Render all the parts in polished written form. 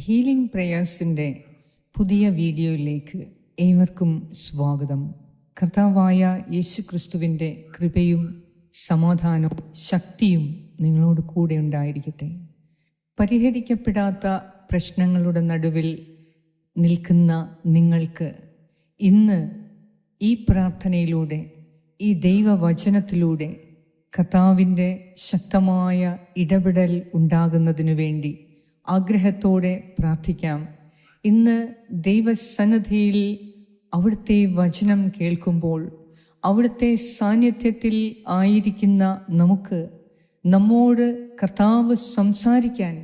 Healing പ്രേയേഴ്സിൻ്റെ പുതിയ വീഡിയോയിലേക്ക് ഏവർക്കും സ്വാഗതം. കർത്താവായ യേശുക്രിസ്തുവിൻ്റെ കൃപയും സമാധാനവും ശക്തിയും നിങ്ങളോട് കൂടെ ഉണ്ടായിരിക്കട്ടെ. പരിഹരിക്കപ്പെടാത്ത പ്രശ്നങ്ങളുടെ നടുവിൽ നിൽക്കുന്ന നിങ്ങൾക്ക് ഇന്ന് ഈ പ്രാർത്ഥനയിലൂടെ, ഈ ദൈവവചനത്തിലൂടെ കർത്താവിൻ്റെ ശക്തമായ ഇടപെടൽ ഉണ്ടാകുന്നതിനു വേണ്ടി ആഗ്രഹത്തോടെ പ്രാർത്ഥിക്കാം. ഇന്ന് ദൈവസന്നിധിയിൽ അവിടുത്തെ വചനം കേൾക്കുമ്പോൾ, അവിടുത്തെ സാന്നിധ്യത്തിൽ ആയിരിക്കുന്ന നമുക്ക് നമ്മോട് കർത്താവ് സംസാരിക്കാൻ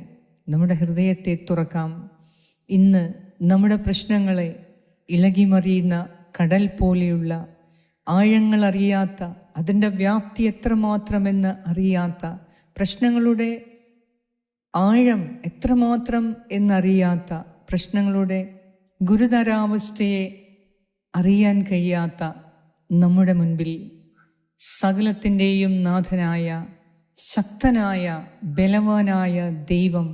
നമ്മുടെ ഹൃദയത്തെ തുറക്കാം. ഇന്ന് നമ്മുടെ പ്രശ്നങ്ങളെ ഇളകിമറിയുന്ന കടൽ പോലെയുള്ള ആഴങ്ങളറിയാത്ത, അതിൻ്റെ വ്യാപ്തി എത്രമാത്രമെന്ന് അറിയാത്ത, പ്രശ്നങ്ങളുടെ ആഴം എത്രമാത്രം എന്നറിയാത്ത, പ്രശ്നങ്ങളുടെ ഗുരുതരാവസ്ഥയെ അറിയാൻ കഴിയാത്ത നമ്മുടെ മുൻപിൽ സകലത്തിൻ്റെയും നാഥനായ, ശക്തനായ, ബലവാനായ ദൈവം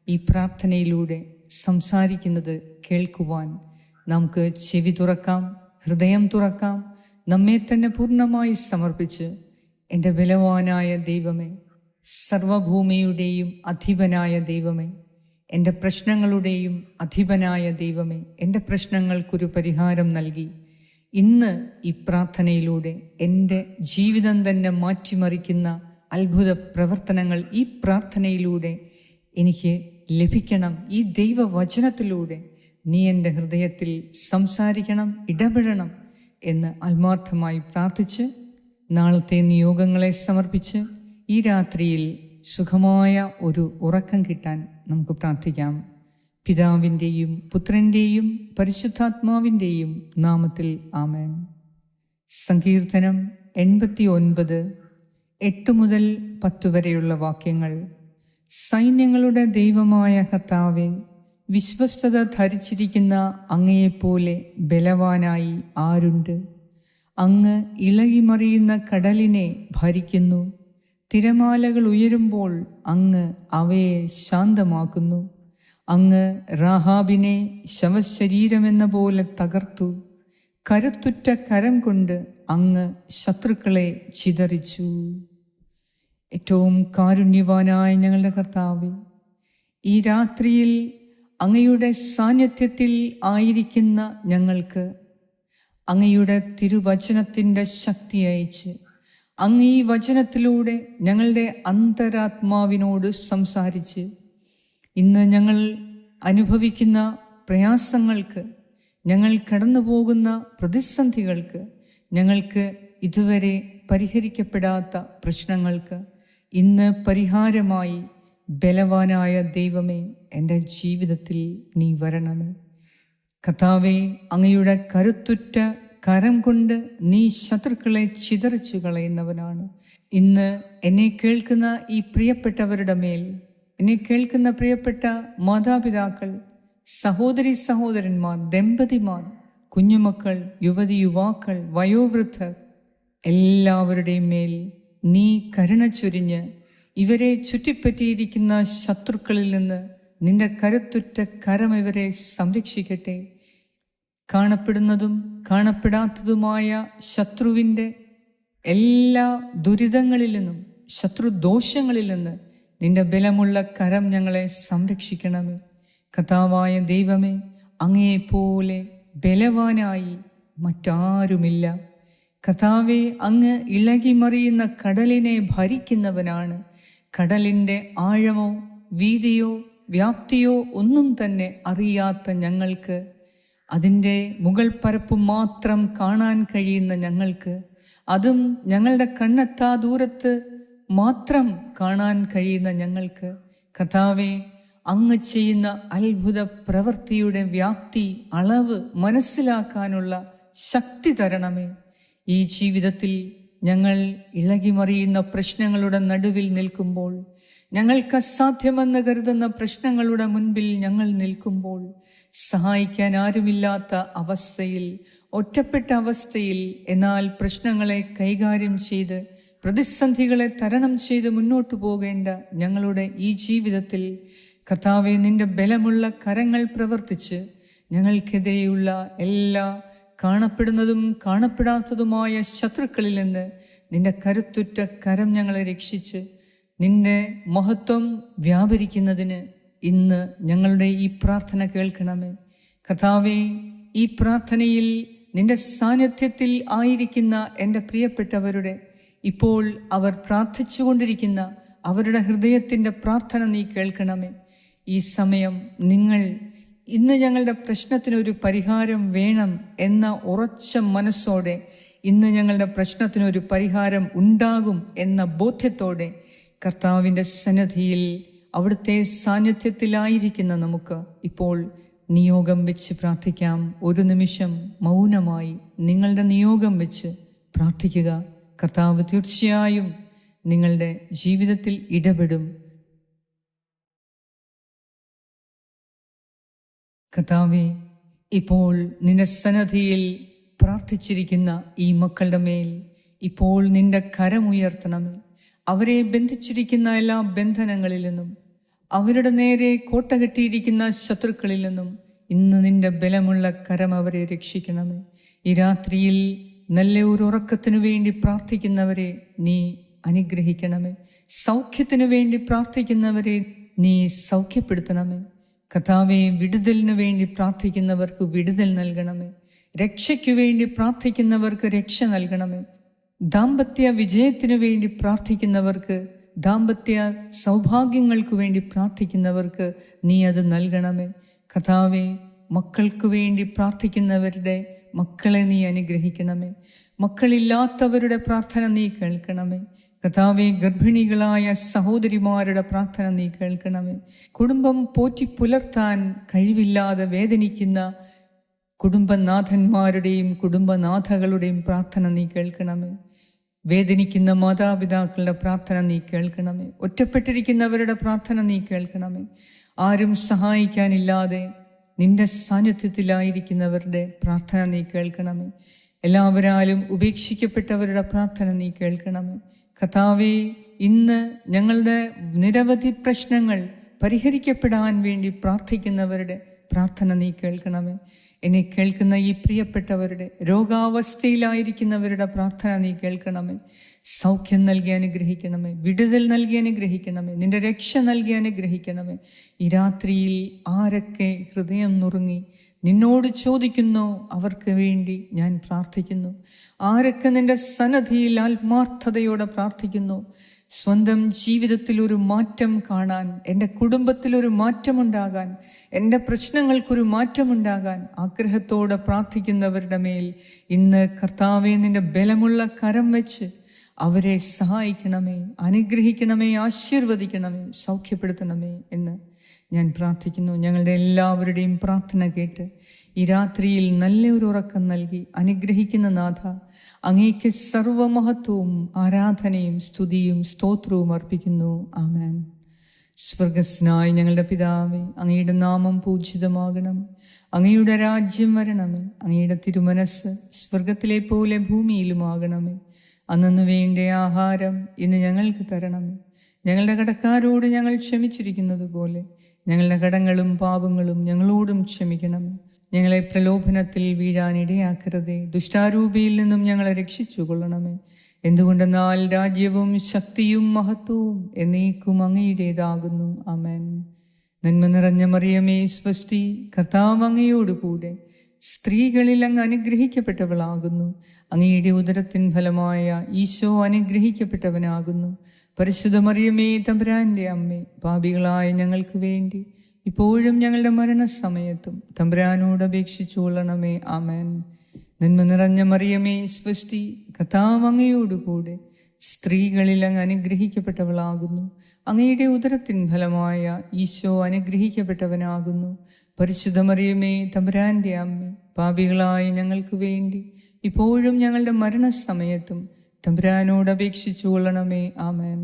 ഈ പ്രാർത്ഥനയിലൂടെ സംസാരിക്കുന്നത് കേൾക്കുവാൻ നമുക്ക് ചെവി തുറക്കാം, ഹൃദയം തുറക്കാം. നമ്മെ തന്നെ പൂർണ്ണമായി സമർപ്പിച്ച്, എൻ്റെ ബലവാനായ ദൈവമേ, സർവഭൂമിയുടെയും അധിപനായ ദൈവമേ, എൻ്റെ പ്രശ്നങ്ങളുടെയും അധിപനായ ദൈവമേ, എൻ്റെ പ്രശ്നങ്ങൾക്കൊരു പരിഹാരം നൽകി ഇന്ന് ഈ പ്രാർത്ഥനയിലൂടെ എൻ്റെ ജീവിതം തന്നെ മാറ്റിമറിക്കുന്ന അത്ഭുത പ്രവർത്തനങ്ങൾ ഈ പ്രാർത്ഥനയിലൂടെ എനിക്ക് ലഭിക്കണം. ഈ ദൈവവചനത്തിലൂടെ നീ എൻ്റെ ഹൃദയത്തിൽ സംസാരിക്കണം, ഇടപെടണം എന്ന് ആത്മാർത്ഥമായി പ്രാർത്ഥിച്ച് നാളത്തെ നിയോഗങ്ങളെ സമർപ്പിച്ച് ഈ രാത്രിയിൽ സുഖമായ ഒരു ഉറക്കം കിട്ടാൻ നമുക്ക് പ്രാർത്ഥിക്കാം. പിതാവിൻ്റെയും പുത്രൻ്റെയും പരിശുദ്ധാത്മാവിൻ്റെയും നാമത്തിൽ ആമേൻ. സങ്കീർത്തനം 89, 8 മുതൽ 10 വരെയുള്ള വാക്യങ്ങൾ. സൈന്യങ്ങളുടെ ദൈവമായ കർത്താവേ, വിശ്വസ്തത ധരിച്ചിരിക്കുന്ന അങ്ങയെപ്പോലെ ബലവാനായി ആരുണ്ട്? അങ്ങ് ഇളകിമറിയുന്ന കടലിനെ ഭരിക്കുന്നു. തിരമാലകൾ ഉയരുമ്പോൾ അങ്ങ് അവയെ ശാന്തമാക്കുന്നു. അങ്ങ് റാഹാബിനെ ശവശരീരമെന്ന പോലെ തകർത്തു. കരുത്തുറ്റ കരം കൊണ്ട് അങ്ങ് ശത്രുക്കളെ ചിതറിച്ചു. ഏറ്റവും കാരുണ്യവാനായ ഞങ്ങളുടെ കർത്താവേ, ഈ രാത്രിയിൽ അങ്ങയുടെ സാന്നിധ്യത്തിൽ ആയിരിക്കുന്ന ഞങ്ങൾക്ക് അങ്ങയുടെ തിരുവചനത്തിൻ്റെ ശക്തി അയച്ച് അങ്ങ് ഈ വചനത്തിലൂടെ ഞങ്ങളുടെ അന്തരാത്മാവിനോട് സംസാരിച്ച് ഇന്ന് ഞങ്ങൾ അനുഭവിക്കുന്ന പ്രയാസങ്ങൾക്ക്, ഞങ്ങൾ കടന്നു പോകുന്ന പ്രതിസന്ധികൾക്ക്, ഞങ്ങൾക്ക് ഇതുവരെ പരിഹരിക്കപ്പെടാത്ത പ്രശ്നങ്ങൾക്ക് ഇന്ന് പരിഹാരമായി ബലവാനായ ദൈവമേ, എൻ്റെ ജീവിതത്തിൽ നീ വരണമേ. കർത്താവേ, അങ്ങയുടെ കരുത്തുറ്റ കരം കൊണ്ട് നീ ശത്രുക്കളെ ചിതറിച്ചു കളയുന്നവനാണ്. ഇന്ന് എന്നെ കേൾക്കുന്ന ഈ പ്രിയപ്പെട്ടവരുടെ മേൽ, എന്നെ കേൾക്കുന്ന പ്രിയപ്പെട്ട മാതാപിതാക്കൾ, സഹോദരി സഹോദരന്മാർ, ദമ്പതിമാർ, കുഞ്ഞുമക്കൾ, യുവതി യുവാക്കൾ, വയോവൃദ്ധർ, എല്ലാവരുടെയും മേൽ നീ കരുണ ചൊരിഞ്ഞ് ഇവരെ ചുറ്റിപ്പറ്റിയിരിക്കുന്ന ശത്രുക്കളിൽ നിന്ന് നിന്റെ കരുത്തുറ്റ കരം ഇവരെ സംരക്ഷിക്കട്ടെ. കാണപ്പെടുന്നതും കാണപ്പെടാത്തതുമായ ശത്രുവിൻ്റെ എല്ലാ ദുരിതങ്ങളിൽ നിന്നും, ശത്രുദോഷങ്ങളിൽ നിന്ന് നിന്റെ ബലമുള്ള കരം ഞങ്ങളെ സംരക്ഷിക്കണമേ. കർത്താവായ ദൈവമേ, അങ്ങയെപ്പോലെ ബലവാനായി മറ്റാരുമില്ല. കർത്താവേ, അങ്ങ് ഇളകിമറിയുന്ന കടലിനെ ഭരിക്കുന്നവനാണ്. കടലിൻ്റെ ആഴമോ വീതിയോ വ്യാപ്തിയോ ഒന്നും തന്നെ അറിയാത്ത ഞങ്ങൾക്ക്, അതിൻ്റെ മുകൾ പരപ്പ് മാത്രം കാണാൻ കഴിയുന്ന ഞങ്ങൾക്ക്, അതും ഞങ്ങളുടെ കണ്ണെത്താ ദൂരത്ത് മാത്രം കാണാൻ കഴിയുന്ന ഞങ്ങൾക്ക്, കർത്താവേ, അങ്ങ് ചെയ്യുന്ന അത്ഭുത പ്രവൃത്തിയുടെ വ്യാപ്തി, അളവ് മനസ്സിലാക്കാനുള്ള ശക്തി തരണമേ. ഈ ജീവിതത്തിൽ ഞങ്ങൾ ഇളകിമറിയുന്ന പ്രശ്നങ്ങളുടെ നടുവിൽ നിൽക്കുമ്പോൾ, ഞങ്ങൾക്ക് അസാധ്യമെന്ന് കരുതുന്ന പ്രശ്നങ്ങളുടെ മുൻപിൽ ഞങ്ങൾ നിൽക്കുമ്പോൾ, സഹായിക്കാൻ ആരുമില്ലാത്ത അവസ്ഥയിൽ, ഒറ്റപ്പെട്ട അവസ്ഥയിൽ, എന്നാൽ പ്രശ്നങ്ങളെ കൈകാര്യം ചെയ്ത് പ്രതിസന്ധികളെ തരണം ചെയ്ത് മുന്നോട്ടു പോകേണ്ട ഞങ്ങളുടെ ഈ ജീവിതത്തിൽ കർത്താവെ, നിന്റെ ബലമുള്ള കരങ്ങൾ പ്രവർത്തിച്ച് ഞങ്ങൾക്കെതിരെയുള്ള എല്ലാ കാണപ്പെടുന്നതും കാണപ്പെടാത്തതുമായ ശത്രുക്കളിൽ നിന്ന് നിന്റെ കരുത്തുറ്റ കരം ഞങ്ങളെ രക്ഷിച്ച് നിന്റെ മഹത്വം വ്യാപരിക്കുന്നതിന് ഇന്ന് ഞങ്ങളുടെ ഈ പ്രാർത്ഥന കേൾക്കണമേ. കർത്താവേ, ഈ പ്രാർത്ഥനയിൽ നിന്റെ സാന്നിധ്യത്തിൽ ആയിരിക്കുന്ന എൻ്റെ പ്രിയപ്പെട്ടവരുടെ ഇപ്പോൾ അവർ പ്രാർത്ഥിച്ചുകൊണ്ടിരിക്കുന്ന അവരുടെ ഹൃദയത്തിൻ്റെ പ്രാർത്ഥന നീ കേൾക്കണമേ. ഈ സമയം നിങ്ങൾ ഇന്ന് ഞങ്ങളുടെ പ്രശ്നത്തിനൊരു പരിഹാരം വേണം എന്ന ഉറച്ച മനസ്സോടെ, ഇന്ന് ഞങ്ങളുടെ പ്രശ്നത്തിനൊരു പരിഹാരം ഉണ്ടാകും എന്ന ബോധ്യത്തോടെ കർത്താവിൻ്റെ സന്നിധിയിൽ അവിടുത്തെ സാന്നിധ്യത്തിലായിരിക്കുന്ന നമുക്ക് ഇപ്പോൾ നിയോഗം വെച്ച് പ്രാർത്ഥിക്കാം. ഒരു നിമിഷം മൗനമായി നിങ്ങളുടെ നിയോഗം വെച്ച് പ്രാർത്ഥിക്കുക. കർത്താവ് തീർച്ചയായും നിങ്ങളുടെ ജീവിതത്തിൽ ഇടപെടും. കർത്താവേ, ഇപ്പോൾ നിന്റെ സന്നിധിയിൽ പ്രാർത്ഥിച്ചിരിക്കുന്ന ഈ മക്കളുടെ മേൽ ഇപ്പോൾ നിന്റെ കരമുയർത്തണമേ. അവരെ ബന്ധിച്ചിരിക്കുന്ന എല്ലാ ബന്ധനങ്ങളിൽ നിന്നും, അവരുടെ നേരെ കോട്ട കെട്ടിയിരിക്കുന്ന ശത്രുക്കളിൽ നിന്നും ഇന്ന് നിന്റെ ബലമുള്ള കരം അവരെ രക്ഷിക്കണമേ. ഈ രാത്രിയിൽ നല്ല ഒരു ഉറക്കത്തിനു വേണ്ടി പ്രാർത്ഥിക്കുന്നവരെ നീ അനുഗ്രഹിക്കണമേ. സൗഖ്യത്തിനു വേണ്ടി പ്രാർത്ഥിക്കുന്നവരെ നീ സൗഖ്യപ്പെടുത്തണമേ. കർത്താവേ, വിടുതലിനു വേണ്ടി പ്രാർത്ഥിക്കുന്നവർക്ക് വിടുതൽ നൽകണമേ. രക്ഷയ്ക്കു വേണ്ടി പ്രാർത്ഥിക്കുന്നവർക്ക് രക്ഷ നൽകണമേ. ദാമ്പത്യ വിജയത്തിനു വേണ്ടി പ്രാർത്ഥിക്കുന്നവർക്ക്, ദാമ്പത്യ സൗഭാഗ്യങ്ങൾക്ക് വേണ്ടി പ്രാർത്ഥിക്കുന്നവർക്ക് നീ അത് നൽകണമേ. കർത്താവേ, മക്കൾക്ക് വേണ്ടി പ്രാർത്ഥിക്കുന്നവരുടെ മക്കളെ നീ അനുഗ്രഹിക്കണമേ. മക്കളില്ലാത്തവരുടെ പ്രാർത്ഥന നീ കേൾക്കണമേ. കർത്താവേ, ഗർഭിണികളായ സഹോദരിമാരുടെ പ്രാർത്ഥന നീ കേൾക്കണമേ. കുടുംബം പോറ്റി പുലർത്താൻ കഴിവില്ലാതെ വേദനിക്കുന്ന കുടുംബനാഥന്മാരുടെയും കുടുംബനാഥകളുടെയും പ്രാർത്ഥന നീ കേൾക്കണമേ. വേദനിക്കുന്ന മാതാപിതാക്കളുടെ പ്രാർത്ഥന നീ കേൾക്കണമേ. ഒറ്റപ്പെട്ടിരിക്കുന്നവരുടെ പ്രാർത്ഥന നീ കേൾക്കണമേ. ആരും സഹായിക്കാനില്ലാതെ നിന്റെ സാന്നിധ്യത്തിലായിരിക്കുന്നവരുടെ പ്രാർത്ഥന നീ കേൾക്കണമേ. എല്ലാവരാലും ഉപേക്ഷിക്കപ്പെട്ടവരുടെ പ്രാർത്ഥന നീ കേൾക്കണമേ. കർത്താവേ, ഇന്ന് ഞങ്ങളുടെ നിരവധി പ്രശ്നങ്ങൾ പരിഹരിക്കപ്പെടാൻ വേണ്ടി പ്രാർത്ഥിക്കുന്നവരുടെ പ്രാർത്ഥന നീ കേൾക്കണമേ. എന്നെ കേൾക്കുന്ന ഈ പ്രിയപ്പെട്ടവരുടെ രോഗാവസ്ഥയിലായിരിക്കുന്നവരുടെ പ്രാർത്ഥന നീ കേൾക്കണമേ. സൗഖ്യം നൽകി അനുഗ്രഹിക്കണമേ. വിടുതൽ നൽകി അനുഗ്രഹിക്കണമേ. നിന്റെ രക്ഷ നൽകി അനുഗ്രഹിക്കണമേ. ഈ രാത്രിയിൽ ആരൊക്കെ ഹൃദയം നുറുങ്ങി നിന്നോട് ചോദിക്കുന്നു അവർക്ക് വേണ്ടി ഞാൻ പ്രാർത്ഥിക്കുന്നു. ആരൊക്കെ നിന്റെ സന്നിധിയിൽ ആത്മാർത്ഥതയോടെ പ്രാർത്ഥിക്കുന്നു, സ്വന്തം ജീവിതത്തിൽ ഒരു മാറ്റം കാണാൻ, എൻ്റെ കുടുംബത്തിലൊരു മാറ്റമുണ്ടാകാൻ, എൻ്റെ പ്രശ്നങ്ങൾക്കൊരു മാറ്റമുണ്ടാകാൻ ആഗ്രഹത്തോടെ പ്രാർത്ഥിക്കുന്നവരുടെ മേൽ ഇന്ന് കർത്താവേ നിൻ്റെ ബലമുള്ള കരം വെച്ച് അവരെ സഹായിക്കണമേ, അനുഗ്രഹിക്കണമേ, ആശീർവദിക്കണമേ, സൗഖ്യപ്പെടുത്തണമേ എന്ന് ഞാൻ പ്രാർത്ഥിക്കുന്നു. ഞങ്ങളുടെ എല്ലാവരുടെയും പ്രാർത്ഥന കേട്ട് ഈ രാത്രിയിൽ നല്ലൊരു ഉറക്കം നൽകി അനുഗ്രഹിക്കുന്ന നാഥ, അങ്ങേക്ക് സർവമഹത്വവും ആരാധനയും സ്തുതിയും സ്തോത്രവും അർപ്പിക്കുന്നു. ആമേൻ. സ്വർഗസ്നായ ഞങ്ങളുടെ പിതാവേ, അങ്ങയുടെ നാമം പൂജിതമാകണം, അങ്ങയുടെ രാജ്യം വരണമേ, അങ്ങയുടെ തിരുമനസ് സ്വർഗത്തിലെ പോലെ ഭൂമിയിലുമാകണമേ. അന്നു വേണ്ട ആഹാരം ഇന്ന് ഞങ്ങൾക്ക് തരണമേ. ഞങ്ങളുടെ കടക്കാരോട് ഞങ്ങൾ ക്ഷമിച്ചിരിക്കുന്നത് പോലെ ഞങ്ങളുടെ കടങ്ങളും പാപങ്ങളും ഞങ്ങളോടും ക്ഷമിക്കണമേ. ഞങ്ങളെ പ്രലോഭനത്തിൽ വീഴാനിടയാക്കരുതേ, ദുഷ്ടാരൂപിയിൽ നിന്നും ഞങ്ങളെ രക്ഷിച്ചു കൊള്ളണമേ. എന്തുകൊണ്ടെന്നാൽ രാജ്യവും ശക്തിയും മഹത്വവും എന്നേക്കും അങ്ങയുടേതാകുന്നു. ആമേൻ. നന്മ നിറഞ്ഞ മറിയമേ സ്വസ്തി, കർത്താവ് അങ്ങയോടുകൂടെ സ്ത്രീകളിൽ അങ്ങ് അനുഗ്രഹിക്കപ്പെട്ടവളാകുന്നു. അങ്ങയുടെ ഉദരത്തിൻ ഫലമായ ഈശോ അനുഗ്രഹിക്കപ്പെട്ടവനാകുന്നു. പരിശുദ്ധ മറിയമേ തമ്പുരാൻ്റെ അമ്മേ, പാപികളായ ഞങ്ങൾക്ക് വേണ്ടി ഇപ്പോഴും ഞങ്ങളുടെ മരണസമയത്തും തമ്പുരാനോട് അപേക്ഷിച്ചു കൊള്ളണമേ. ആമേൻ. നന്മ നിറഞ്ഞ മറിയമേ സ്വസ്തി, കർത്താവ് അങ്ങയോടുകൂടെ സ്ത്രീകളിൽ അങ്ങ് അനുഗ്രഹിക്കപ്പെട്ടവളാകുന്നു. അങ്ങയുടെ ഉദരത്തിൻ ഫലമായ ഈശോ അനുഗ്രഹിക്കപ്പെട്ടവനാകുന്നു. പരിശുദ്ധ മറിയമേ തമ്പുരാൻ്റെ അമ്മേ, പാപികളായ ഞങ്ങൾക്ക് വേണ്ടി ഇപ്പോഴും ഞങ്ങളുടെ മരണസമയത്തും തമ്പുരാനോട് അപേക്ഷിച്ചു കൊള്ളണമേ. ആമേൻ.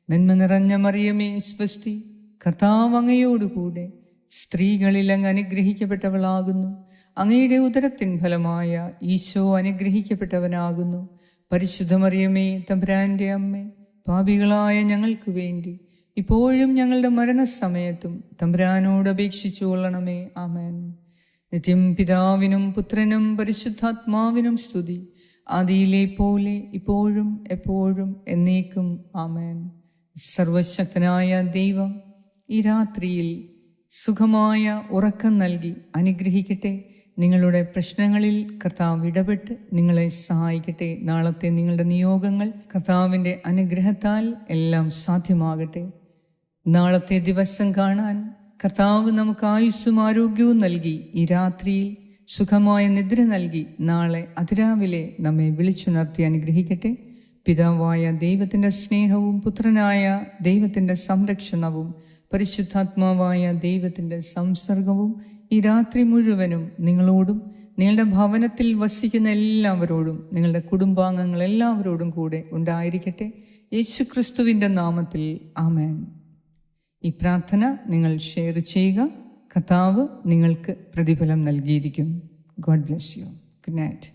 നന്മ നിറഞ്ഞ മറിയമേ സ്വസ്തി, കർത്താവ് അങ്ങയോടുകൂടെ സ്ത്രീകളിൽ അങ്ങ് അനുഗ്രഹിക്കപ്പെട്ടവളാകുന്നു. അങ്ങയുടെ ഉദരത്തിൻ ഫലമായ ഈശോ അനുഗ്രഹിക്കപ്പെട്ടവനാകുന്നു. പരിശുദ്ധ മറിയമേ തമ്പുരാൻ്റെ അമ്മേ, പാപികളായ ഞങ്ങൾക്ക് വേണ്ടി ഇപ്പോഴും ഞങ്ങളുടെ മരണസമയത്തും തമ്പുരാനോട് അപേക്ഷിച്ചു കൊള്ളണമേ. ആമേൻ. നിത്യം പിതാവിനും പുത്രനും പരിശുദ്ധാത്മാവിനും സ്തുതി, ആദിയിലെ പോലെ ഇപ്പോഴും എപ്പോഴും എന്നേക്കും. ആമേൻ. സർവശക്തനായ ദൈവം ഈ രാത്രിയിൽ സുഖമായ ഉറക്കം നൽകി അനുഗ്രഹിക്കട്ടെ. നിങ്ങളുടെ പ്രശ്നങ്ങളിൽ കർത്താവ് ഇടപെട്ട് നിങ്ങളെ സഹായിക്കട്ടെ. നാളത്തെ നിങ്ങളുടെ നിയോഗങ്ങൾ കർത്താവിൻ്റെ അനുഗ്രഹത്താൽ എല്ലാം സാധ്യമാകട്ടെ. നാളത്തെ ദിവസം കാണാൻ കർത്താവ് നമുക്ക് ആയുസ്സും ആരോഗ്യവും നൽകി ഈ രാത്രിയിൽ സുഖമായ നിദ്ര നൽകി നാളെ അതിരാവിലെ നമ്മെ വിളിച്ചുണർത്തി അനുഗ്രഹിക്കട്ടെ. പിതാവായ ദൈവത്തിൻ്റെ സ്നേഹവും പുത്രനായ ദൈവത്തിൻ്റെ സംരക്ഷണവും പരിശുദ്ധാത്മാവായ ദൈവത്തിൻ്റെ സംസർഗവും ഈ രാത്രി മുഴുവനും നിങ്ങളോടും നിങ്ങളുടെ ഭവനത്തിൽ വസിക്കുന്ന എല്ലാവരോടും നിങ്ങളുടെ കുടുംബാംഗങ്ങൾ എല്ലാവരോടും കൂടെ ഉണ്ടായിരിക്കട്ടെ. യേശുക്രിസ്തുവിൻ്റെ നാമത്തിൽ ആമേൻ. ഈ പ്രാർത്ഥന നിങ്ങൾ ഷെയർ ചെയ്യുക. കർത്താവ് നിങ്ങൾക്ക് പ്രതിഫലം നൽകിയിരിക്കും. God bless you. Good night.